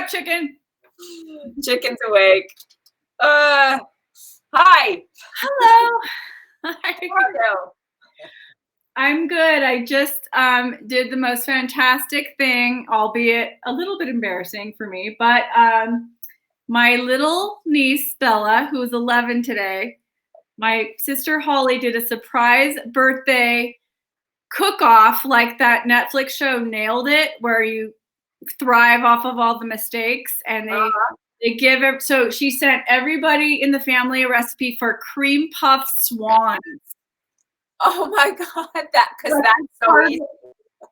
up, chicken? Chicken's awake. Hi. Hello. How are you? I'm good. I just did the most fantastic thing, albeit a little bit embarrassing for me, but my little niece, Bella, who's 11 today, my sister Holly did a surprise birthday cook-off like that Netflix show Nailed It, where you thrive off of all the mistakes, and they give it. So she sent everybody in the family a recipe for cream puff swans. Oh my God, because that's so easy.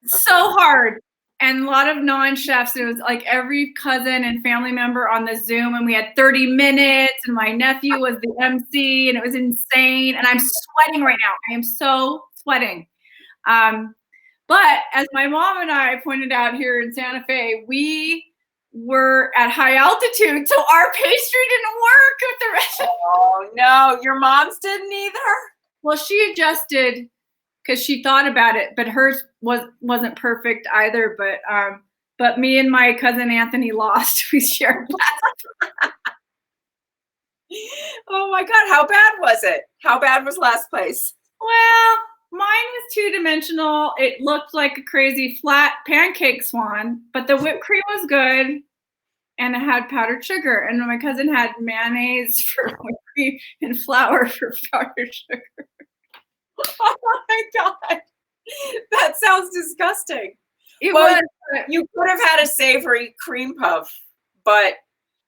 So hard. And a lot of non-chefs. It was like every cousin and family member on the Zoom, and we had 30 minutes, and my nephew was the MC, and it was insane. And I'm sweating right now. I am so sweating. But as my mom and I pointed out here in Santa Fe, we were at high altitude, so our pastry didn't work with the rest. Oh no, your mom's didn't either? Well, she adjusted because she thought about it, but hers wasn't perfect either. But me and my cousin Anthony lost. We shared that. Oh my God, how bad was it? How bad was last place? Well, mine was two-dimensional. It looked like a crazy flat pancake swan, but the whipped cream was good, and it had powdered sugar. And my cousin had mayonnaise for whipped cream and flour for powdered sugar. Oh my God, that sounds disgusting. It was. You could have had a savory cream puff, but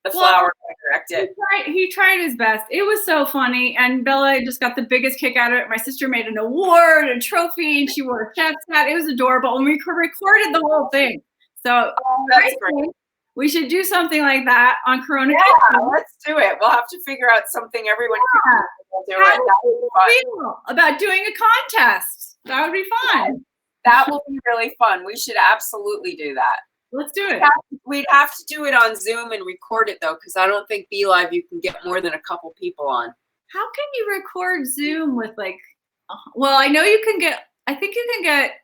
the flour corrected. He tried his best. It was so funny, and Bella just got the biggest kick out of it. My sister made an award, a trophy, and she wore a chef's hat. It was adorable, and we recorded the whole thing. So that's great. We should do something like that on Corona. Yeah, let's do it. We'll have to figure out something everyone can do. That would be fun. About doing a contest. That would be fun. That will be really fun. We should absolutely do that. Let's do it. We'd have to do it on Zoom and record it though, because I don't think BeLive you can get more than a couple people on. How can you record Zoom with well, I know you can get, I think you can get,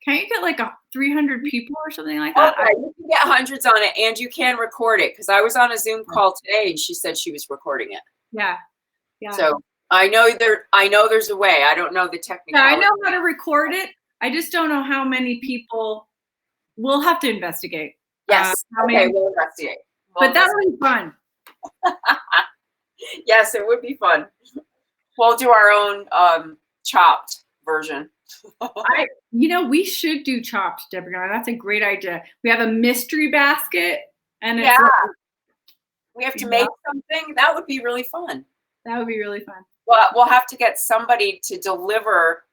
can't you get like 300 people or something like that? Okay, you can get hundreds on it, and you can record it, because I was on a Zoom call today and she said she was recording it. Yeah. So I know there's a way. I don't know the technical. Yeah, I know how to record it. I just don't know how many people. We'll have to investigate. Yes. Okay, we'll investigate. But that would be fun. Yes, it would be fun. We'll do our own chopped version. We should do chopped, Debrianna. That's a great idea. We have a mystery basket, and we have to make something. That would be really fun. That would be really fun. Well, we'll have to get somebody to deliver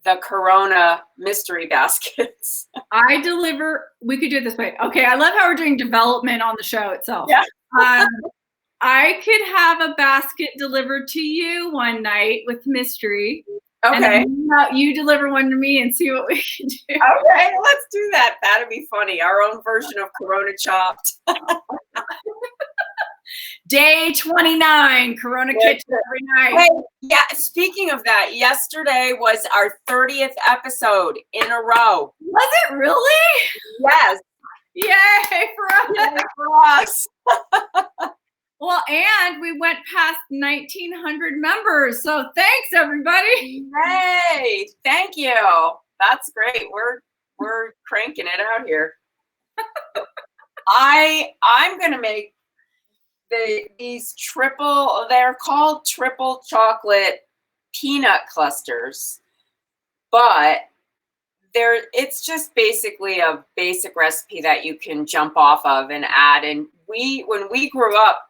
the Corona mystery baskets. We could do it this way. Okay, I love how we're doing development on the show itself. Yeah. I could have a basket delivered to you one night with mystery. Okay. And you deliver one to me and see what we can do. Okay, let's do that. That'd be funny. Our own version of Corona chopped. Day 29, Corona Kitchen every night. Hey, yeah, speaking of that, yesterday was our 30th episode in a row. Was it really? Yes. Yay for us. Well, and we went past 1,900 members, so thanks everybody. Hey, thank you. That's great. We're cranking it out here. I'm gonna make these they're called triple chocolate peanut clusters, but it's just basically a basic recipe that you can jump off of and add. And when we grew up,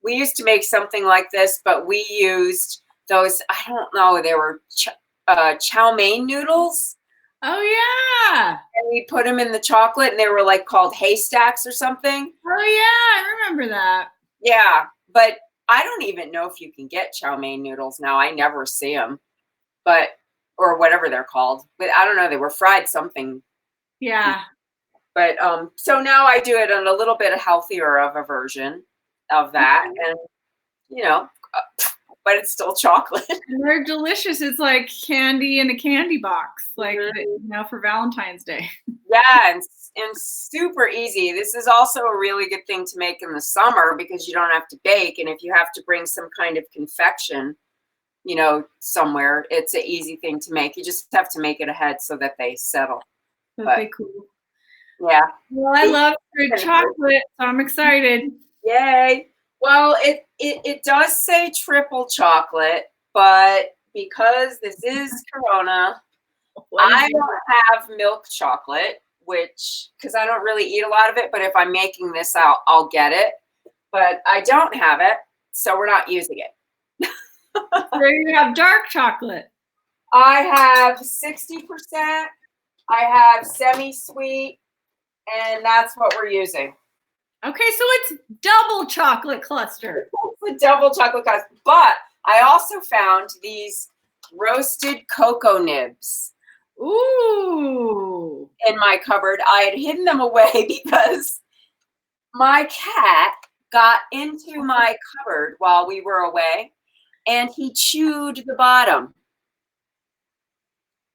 we used to make something like this, but we used those, I don't know, they were chow mein noodles. Oh yeah. And we put them in the chocolate, and they were like called haystacks or something. Oh yeah, I remember that. Yeah, but I don't even know if you can get chow mein noodles now. I never see them, or whatever they're called. But I don't know. They were fried something. Yeah. But so now I do it on a little bit healthier of a version of that, and but it's still chocolate. And they're delicious. It's like candy in a candy box, like for Valentine's Day. Yeah, and super easy. This is also a really good thing to make in the summer because you don't have to bake. And if you have to bring some kind of confection, somewhere, it's an easy thing to make. You just have to make it ahead so that they settle. Okay, cool. Yeah. Well, I love good chocolate, so I'm excited. Yay. Well, it does say triple chocolate, but because this is Corona, I don't have milk chocolate, because I don't really eat a lot of it, but if I'm making this out, I'll get it. But I don't have it, so we're not using it. So you have dark chocolate. I have 60%. I have semi-sweet, and that's what we're using. Okay, so it's double chocolate cluster. It's a double chocolate cluster. But I also found these roasted cocoa nibs. Ooh. In my cupboard. I had hidden them away because my cat got into my cupboard while we were away, and he chewed the bottom.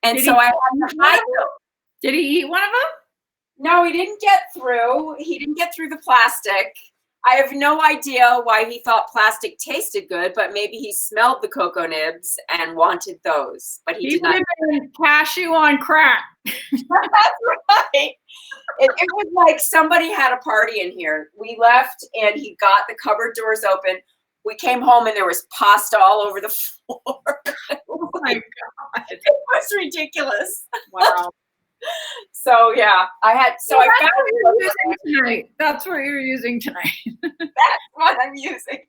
And so I had to hide them. Did he eat one of them? No, he didn't get through. He didn't get through the plastic. I have no idea why he thought plastic tasted good, but maybe he smelled the cocoa nibs and wanted those. But he did not. Cashew on crack. That's right. It was like somebody had a party in here. We left and he got the cupboard doors open. We came home and there was pasta all over the floor. Oh my God. It was ridiculous. Wow. So yeah, I found tonight. That's what you're using tonight. That's what I'm using.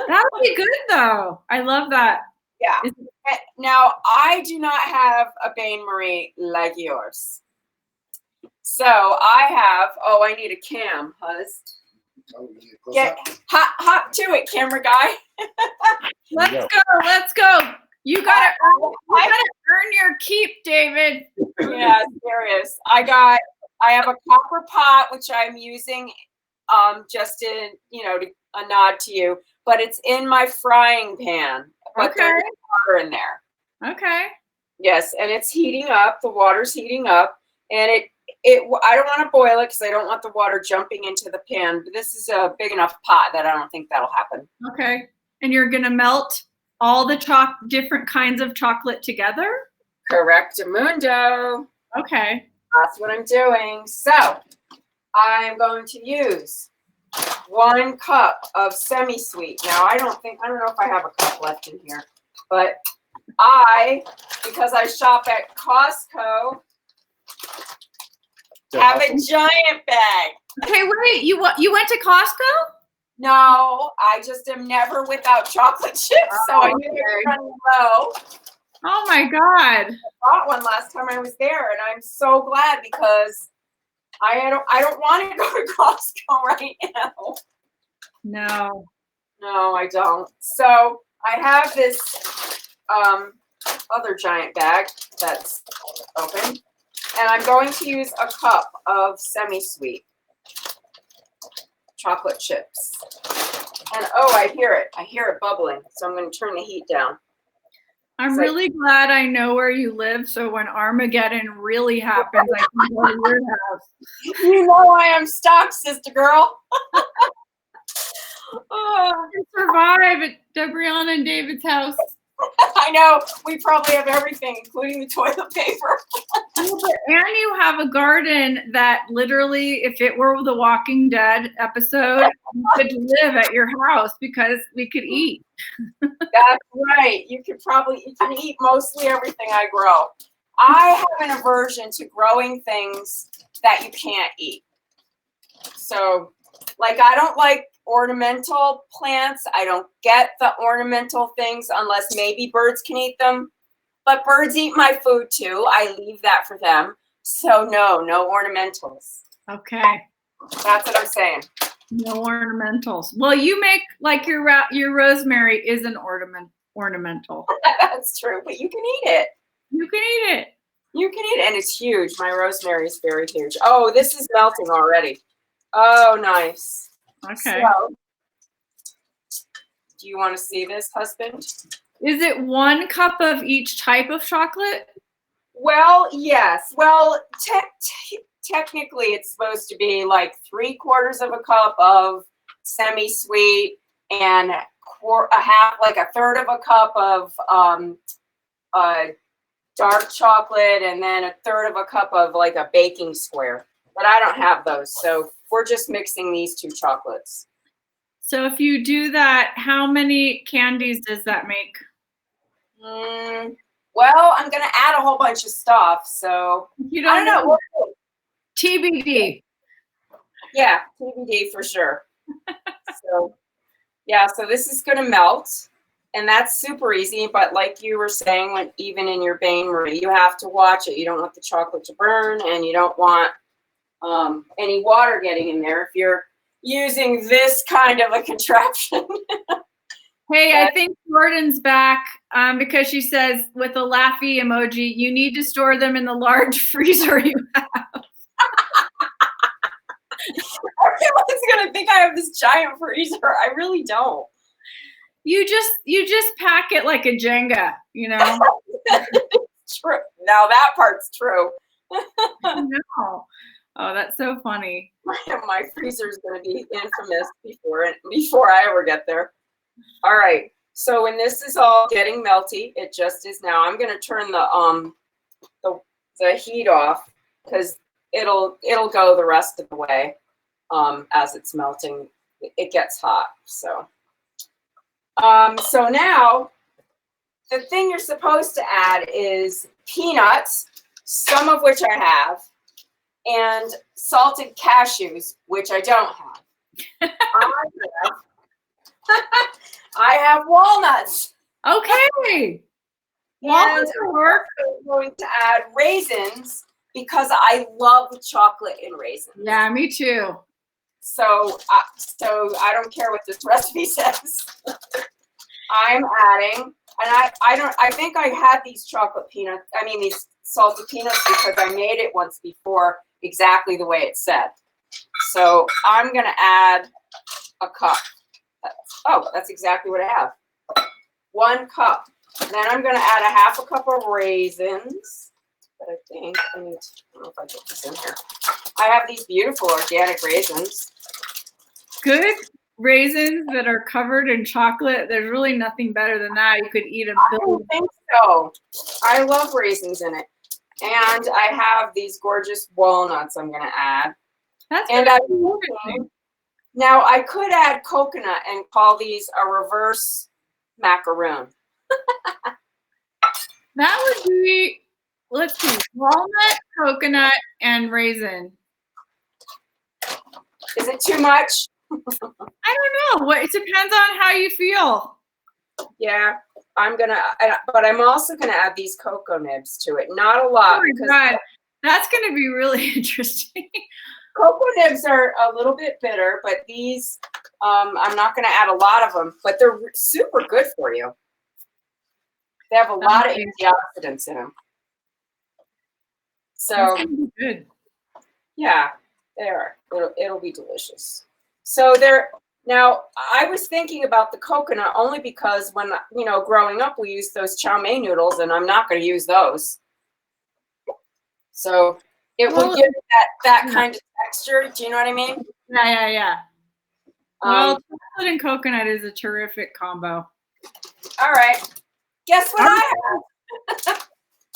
That would be good though. I love that. Yeah. Now I do not have a Bain Marie like yours. So I need a cam, hus. Get hop to it, camera guy. Let's go. You gotta earn your keep, David. Yeah, serious. I have a copper pot which I'm using just in, a nod to you, but it's in my frying pan. But there's water in there. Okay. Yes, and it's heating up. The water's heating up, and I don't want to boil it because I don't want the water jumping into the pan. But this is a big enough pot that I don't think that'll happen. Okay. And you're gonna melt all the different kinds of chocolate together? Correctamundo. Okay. That's what I'm doing. So I'm going to use 1 cup of semi-sweet. Now I don't know if I have a cup left in here, but because I shop at Costco, have a giant bag. Okay, wait, you went to Costco? No, I just am never without chocolate chips, so I knew they were running low. Oh my God. I bought one last time I was there, and I'm so glad because I don't want to go to Costco right now. No, I don't. So I have this other giant bag that's open, and I'm going to use a cup of semi-sweet chocolate chips. And I hear it bubbling, so I'm going to turn the heat down. I'm really glad I know where you live, so when Armageddon really happens, I can go to your house. You know I am stocked, sister girl. You can survive at Debrianna and David's house. I know. We probably have everything, including the toilet paper. And you have a garden that literally, if it were the Walking Dead episode, you could live at your house because we could eat. That's right. You can eat mostly everything I grow. I have an aversion to growing things that you can't eat. So, I don't like ornamental plants. I don't get the ornamental things unless maybe birds can eat them. But birds eat my food too. I leave that for them. So no ornamentals. Okay. That's what I'm saying. No ornamentals. Well, you make your rosemary is an ornamental. That's true, but you can eat it. You can eat it. You can eat it, and it's huge. My rosemary is very huge. Oh, this is melting already. Oh, nice. Okay. So, do you want to see this, husband? Is it 1 cup of each type of chocolate? Well, yes. Well, technically it's supposed to be like 3/4 of a cup of semi-sweet and a third of a cup of dark chocolate, and then a third of a cup of like a baking square. But I don't have those, so we're just mixing these 2 chocolates. So if you do that, how many candies does that make? Well, I'm gonna add a whole bunch of stuff, so You don't know. TBD. Yeah, TBD for sure. So yeah, so this is gonna melt, and that's super easy. But like you were saying, when even in your bain marie, you have to watch it. You don't want the chocolate to burn, and you don't want any water getting in there if you're using this kind of a contraption. Hey, I think Jordan's back because she says with a laughy emoji, you need to store them in the large freezer you have. Everyone's gonna think I have this giant freezer. I really don't. You just pack it like a Jenga, you know. True. Now that part's true. No. Oh, that's so funny. My freezer is going to be infamous before I ever get there. All right. So when this is all getting melty, it just is now. I'm going to turn the heat off because it'll go the rest of the way as it's melting. It gets hot. So now the thing you're supposed to add is peanuts, some of which I have, and salted cashews, which I don't have. I have walnuts. Okay. And I'm going to add raisins because I love chocolate in raisins. Yeah, me too. So I don't care what this recipe says. I'm adding, and I think I had these these salted peanuts because I made it once before exactly the way it said. So I'm gonna add a cup. That's exactly what I have. 1 cup. Then I'm gonna add a half a cup of raisins. But I think I don't know if I put this in here. I have these beautiful organic raisins. Good raisins that are covered in chocolate. There's really nothing better than that. You could eat a billion. I think so. I love raisins in it. And I have these gorgeous walnuts I'm going to add. That's interesting. Now, I could add coconut and call these a reverse macaroon. That would be, let's see, walnut, coconut, and raisin. Is it too much? I don't know. It depends on how you feel. Yeah, but I'm also gonna add these cocoa nibs to it. Not a lot. Oh my God. That's gonna be really interesting. Cocoa nibs are a little bit bitter, but these, I'm not gonna add a lot of them, but they're super good for you. They have a lot of antioxidants in them. So good. Yeah, they are. It'll be delicious. So now I was thinking about the coconut only because when growing up we used those chow mein noodles, and I'm not going to use those. So it will give that kind of texture. Do you know what I mean? Yeah. Well, chocolate and coconut is a terrific combo. All right. Guess what I have?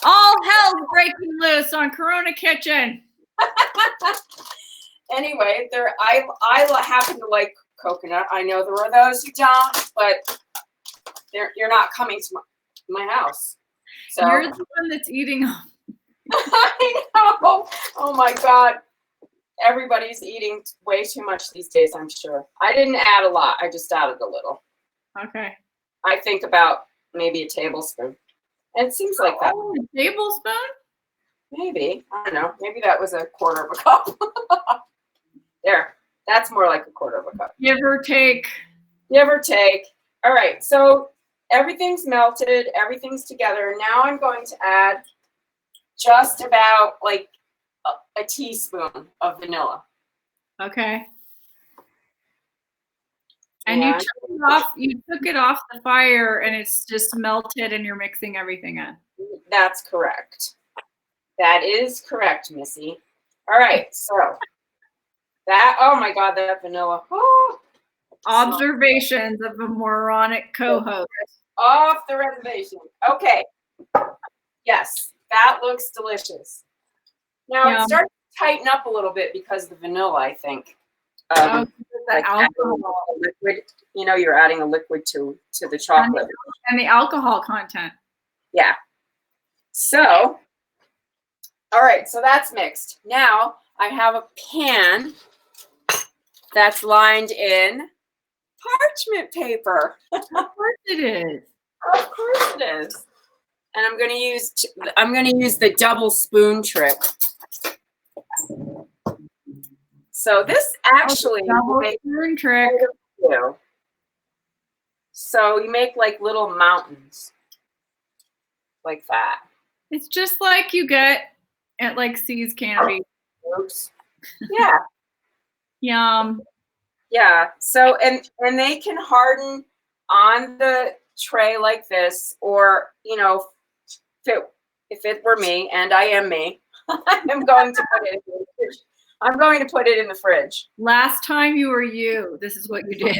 All hell's breaking loose on Corona Kitchen. Anyway, I happen to like coconut. I know there are those who don't, but you're not coming to my house. So you're the one that's eating them. I know. Oh my God. Everybody's eating way too much these days, I'm sure. I didn't add a lot. I just added a little. Okay. I think about maybe a tablespoon. And it seems like that. A tablespoon? Maybe. I don't know. Maybe that was a 1/4 of a cup. There. That's more like a 1/4 of a cup. Give or take. Give or take. All right. So everything's melted. Everything's together. Now I'm going to add just about like a teaspoon of vanilla. Okay. And you took it off the fire and it's just melted and you're mixing everything in. That's correct. That is correct, Missy. All right, so that, oh my God, that vanilla. Oh, Observations of a moronic co-host. off the reservation. Okay. Yes, that looks delicious. Now Yum. it starts to tighten up a little bit because of the vanilla, I think. The Like alcohol. liquid, you know, you're adding a liquid to the chocolate. And the alcohol content. Yeah. So, all right, so that's mixed. Now I have a pan that's lined in parchment paper. Of course it is. Of course it is. And I'm going to use the double spoon trick. So this actually Double spoon trick. you. So you make like little mountains like that. It's just like you get at like C's Candy. Oops. Yeah. Yum. Yeah. So and they can harden on the tray like this, or you know, if it were me, and I am me, I'm going to put it in the fridge. I'm going to put it in the fridge. Last time you were you, this is what you did.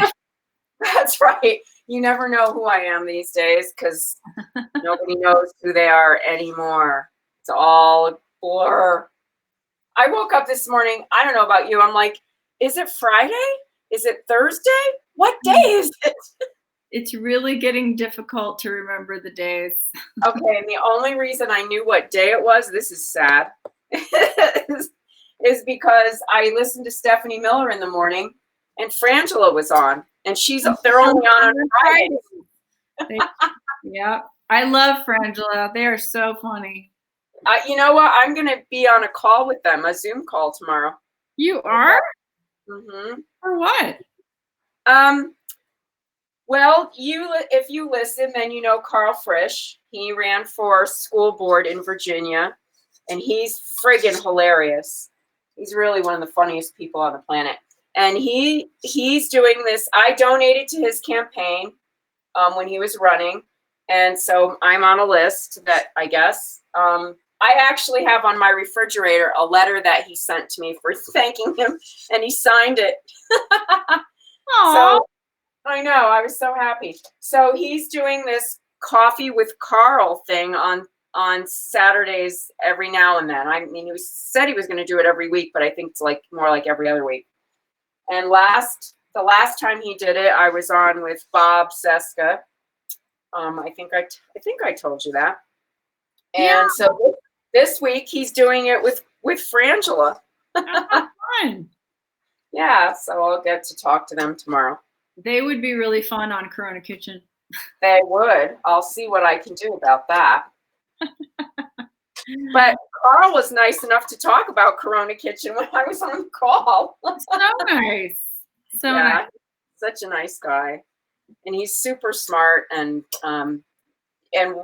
That's right. You never know who I am these days because nobody knows who they are anymore. It's all a blur. I woke up this morning. I don't know about you. I'm like, is it Friday? Is it Thursday? What day is it? It's really getting difficult to remember the days. Okay, and the only reason I knew what day it was, this is sad, is because I listened to Stephanie Miller in the morning, and Frangela was on, and they're only on Fridays. Yeah, I love Frangela. They are so funny. You know what? I'm going to be on a call with them, a Zoom call tomorrow. You are? Mm-hmm. For what? Well, if you listen, then you know Karl Frisch. He ran for school board in Virginia, and he's friggin' hilarious. He's really one of the funniest people on the planet. And he's doing this. I donated to his campaign when he was running, and so I'm on a list that I guess. I actually have on my refrigerator a letter that he sent to me for thanking him, and he signed it. So I know, I was so happy. So he's doing this coffee with Karl thing on Saturdays every now and then. I mean, he said he was going to do it every week, but I think it's like more like every other week. And the last time he did it, I was on with Bob Cesca. I think I told you that. And yeah. So this week he's doing it with Frangela. Fun. Yeah, so I'll get to talk to them tomorrow. They would be really fun on Corona Kitchen. They would. I'll see what I can do about that. But Karl was nice enough to talk about Corona Kitchen when I was on the call. So nice. So yeah, nice. Such a nice guy. And he's super smart and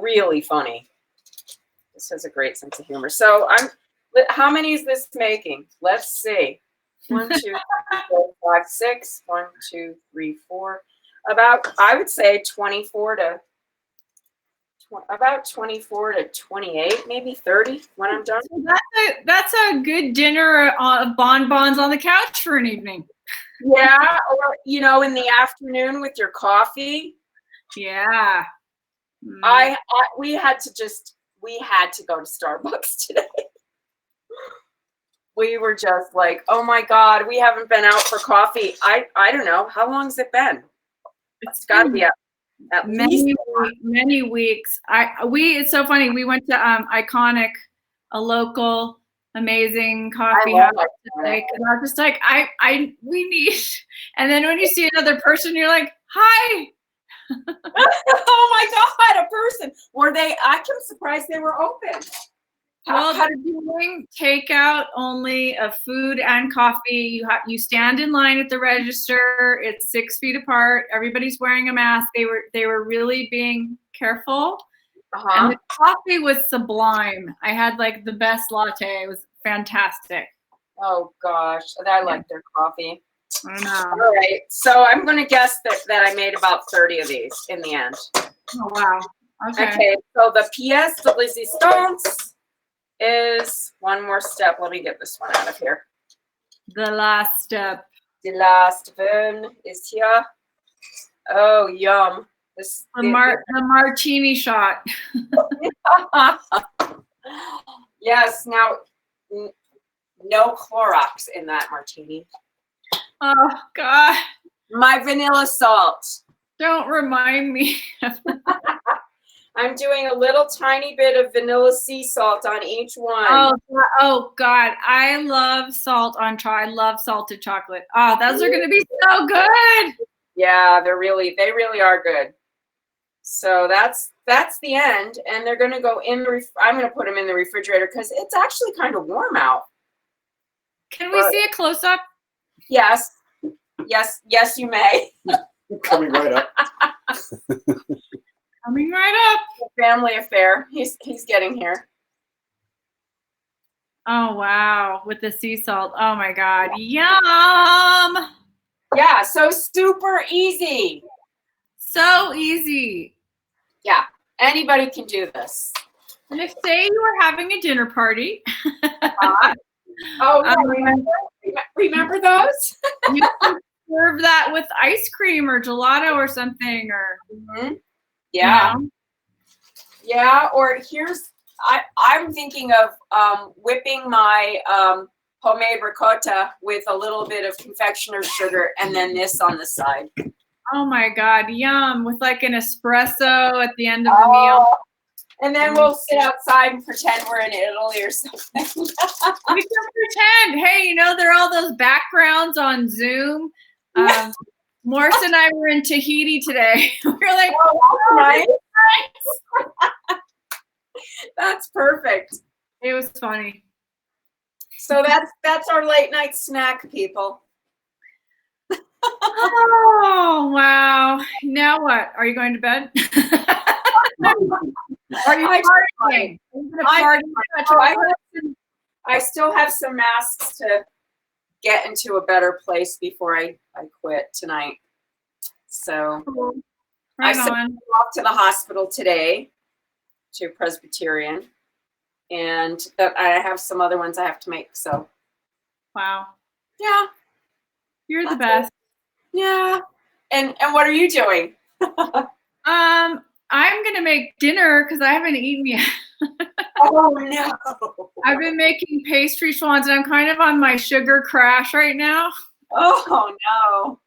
really funny. This has a great sense of humor. So how many is this making? Let's see. 1, 2, 3, 4, 5, 6. 1, 2, 3, 4. I would say 24 to 28, maybe 30 when I'm done. So that's a good dinner of bonbons on the couch for an evening. Yeah, or in the afternoon with your coffee. Yeah. We had to go to Starbucks today. We were just like, oh my God, we haven't been out for coffee. I don't know. How long has it been? It's got to be at least many weeks. It's so funny. We went to Iconic, a local amazing coffee house today. Because I was just like, we need. And then when you see another person, you're like, hi. Oh my God, a person. I'm surprised they were open. Well, they're doing takeout only of food and coffee. You stand in line at the register. It's 6 feet apart. Everybody's wearing a mask. They were really being careful. And the coffee was sublime. I had like the best latte. It was fantastic. Oh gosh, I like their coffee. I know. All right, so I'm going to guess that I made about 30 of these in the end. Oh wow. Okay. So the pièce de résistance is one more step. Let me get this one out of here. The last step. The last one is here. Oh, yum. The martini shot. Yes, now no Clorox in that martini. Oh, God. My vanilla salt. Don't remind me. I'm doing a little tiny bit of vanilla sea salt on each one. Oh, God. I love salt on chocolate. I love salted chocolate. Oh, those are going to be so good. Yeah, they really are good. So that's the end, and they're going to go in the I'm going to put them in the refrigerator because it's actually kind of warm out. Can we see a close up? Yes, you may. Coming right up. Coming right up. Family affair. He's getting here. Oh, wow. With the sea salt. Oh, my God. Yum. Yeah, so super easy. So easy. Yeah, anybody can do this. And if, say, you were having a dinner party. Oh, yeah, remember those? You can serve that with ice cream or gelato or something. Or Yeah. You know. Yeah, or I'm thinking of whipping my homemade ricotta with a little bit of confectioner's sugar and then this on the side. Oh my God, yum. With like an espresso at the end of the meal. And then we'll sit outside and pretend we're in Italy or something. We can pretend. Hey, there are all those backgrounds on Zoom. Morris and I were in Tahiti today. We were like, oh, nice. That's perfect. It was funny. So that's our late night snack, people. Oh, wow. Now what? Are you going to bed? Are you partying? I still have some masks to get into a better place before I quit tonight. So I sent them off to the hospital today, to Presbyterian, and I have some other ones I have to make. So wow. Yeah. You're the best. Yeah. And what are you doing? I'm gonna make dinner because I haven't eaten yet. Oh no! I've been making pastry swans, and I'm kind of on my sugar crash right now. Oh no!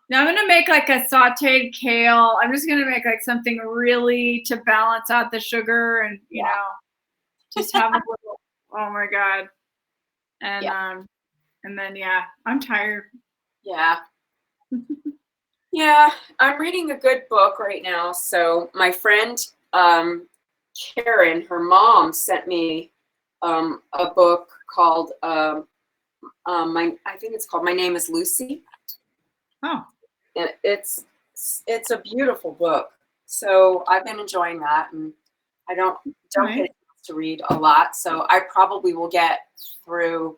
Now I'm gonna make like a sautéed kale. I'm just gonna make like something really to balance out the sugar, and just have a little. Oh my God! And then I'm tired. Yeah. Yeah, I'm reading a good book right now. So my friend Karen, her mom sent me a book called I think it's called My Name is Lucy. Oh. And it's a beautiful book. So I've been enjoying that, and I don't get a chance to read a lot. So I probably will get through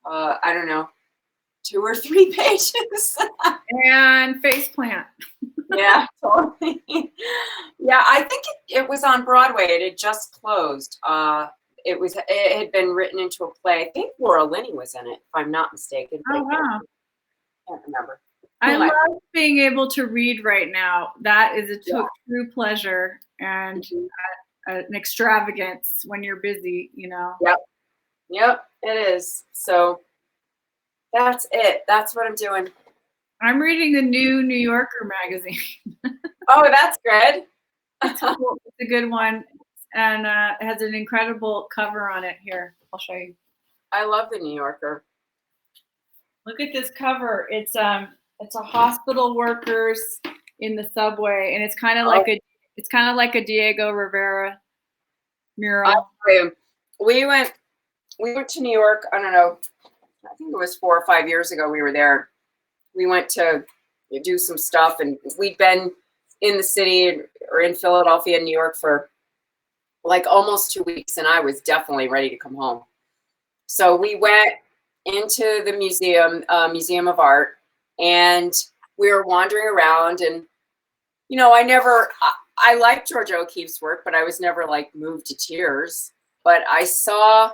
I don't know, 2 or 3 pages. And faceplant. Yeah, totally. Yeah, I think it was on Broadway. It had just closed. It had been written into a play. I think Laura Linney was in it, if I'm not mistaken. Oh wow. I can't remember. I love being able to read right now. That is a true pleasure and an extravagance when you're busy, Yep, it is. So that's it. That's what I'm doing. I'm reading the new New Yorker magazine. Oh, that's good. It's cool. It's a good one, and it has an incredible cover on it. Here, I'll show you. I love the New Yorker. Look at this cover. It's a hospital workers in the subway, and it's kind of like a Diego Rivera mural. We went to New York. I don't know. I think it was 4 or 5 years ago. We were there. We went to do some stuff, and we'd been in the city or in Philadelphia and New York for like almost 2 weeks, and I was definitely ready to come home. So we went into the Museum of Art, and we were wandering around, and I like Georgia O'Keeffe's work, but I was never like moved to tears. but I saw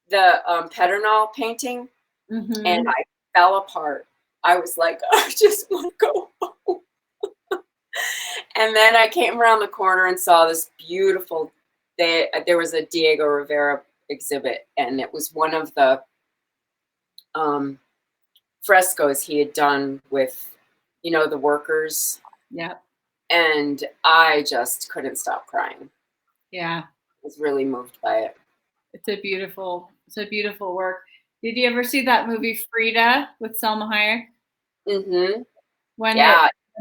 the Pedernal painting and I fell apart. I was like, I just want to go home. And then I came around the corner and saw this beautiful, there was a Diego Rivera exhibit, and it was one of the frescoes he had done with, the workers. Yeah. And I just couldn't stop crying. Yeah. I was really moved by it. It's a beautiful work. Did you ever see that movie Frida with Salma Hayek? Mm-hmm. When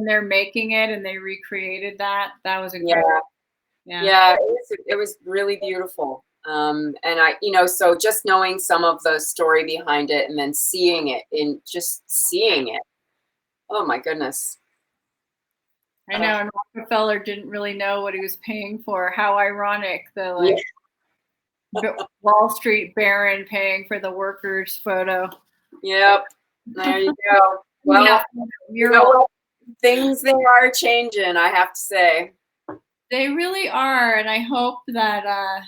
they're making it and they recreated that was incredible. Yeah, it was really beautiful. And I, so just knowing some of the story behind it and then seeing it. Oh my goodness. I know, and Rockefeller didn't really know what he was paying for. How ironic, the Wall Street baron paying for the workers' photo. Yep, there you go. Well, things they are changing, I have to say. They really are, and I hope that, I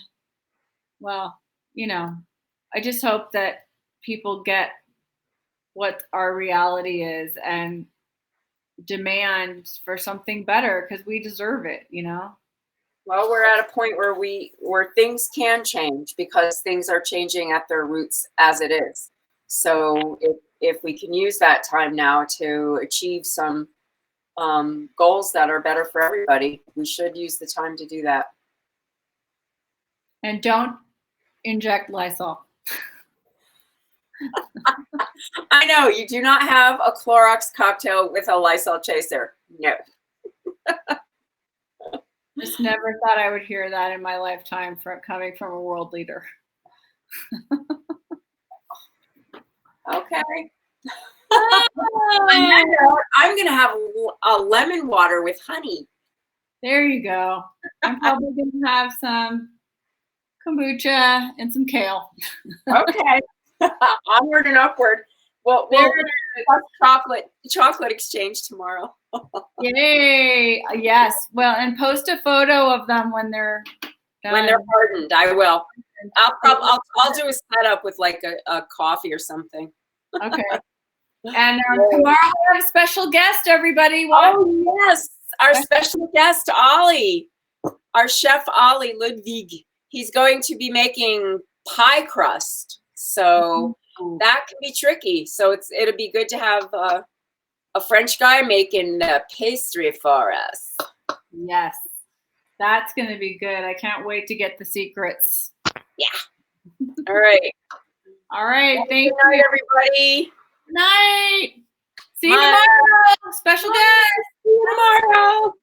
just hope that people get what our reality is and demand for something better because we deserve it, Well, we're at a point where things can change because things are changing at their roots as it is. So if we can use that time now to achieve some goals that are better for everybody, we should use the time to do that. And don't inject Lysol. I know, you do not have a Clorox cocktail with a Lysol chaser. No. Just never thought I would hear that in my lifetime coming from a world leader. Okay. I'm going to have a lemon water with honey. There you go. I'm probably going to have some kombucha and some kale. Okay. Onward and upward. Well, we'll chocolate exchange tomorrow. Yay! Yes. Well, and post a photo of them when they're done. When they're hardened. I will. I'll do a setup with like a coffee or something. Okay. And tomorrow we have a special guest, everybody. Oh yes, our special guest, Ollie, our chef Ollie Ludwig. He's going to be making pie crust, so that can be tricky. So it'll be good to have a French guy making pastry for us. Yes, that's going to be good. I can't wait to get the secrets. Yeah. All right. All right. Thank you, everybody. Good night. See you tomorrow. Special guest. See you tomorrow.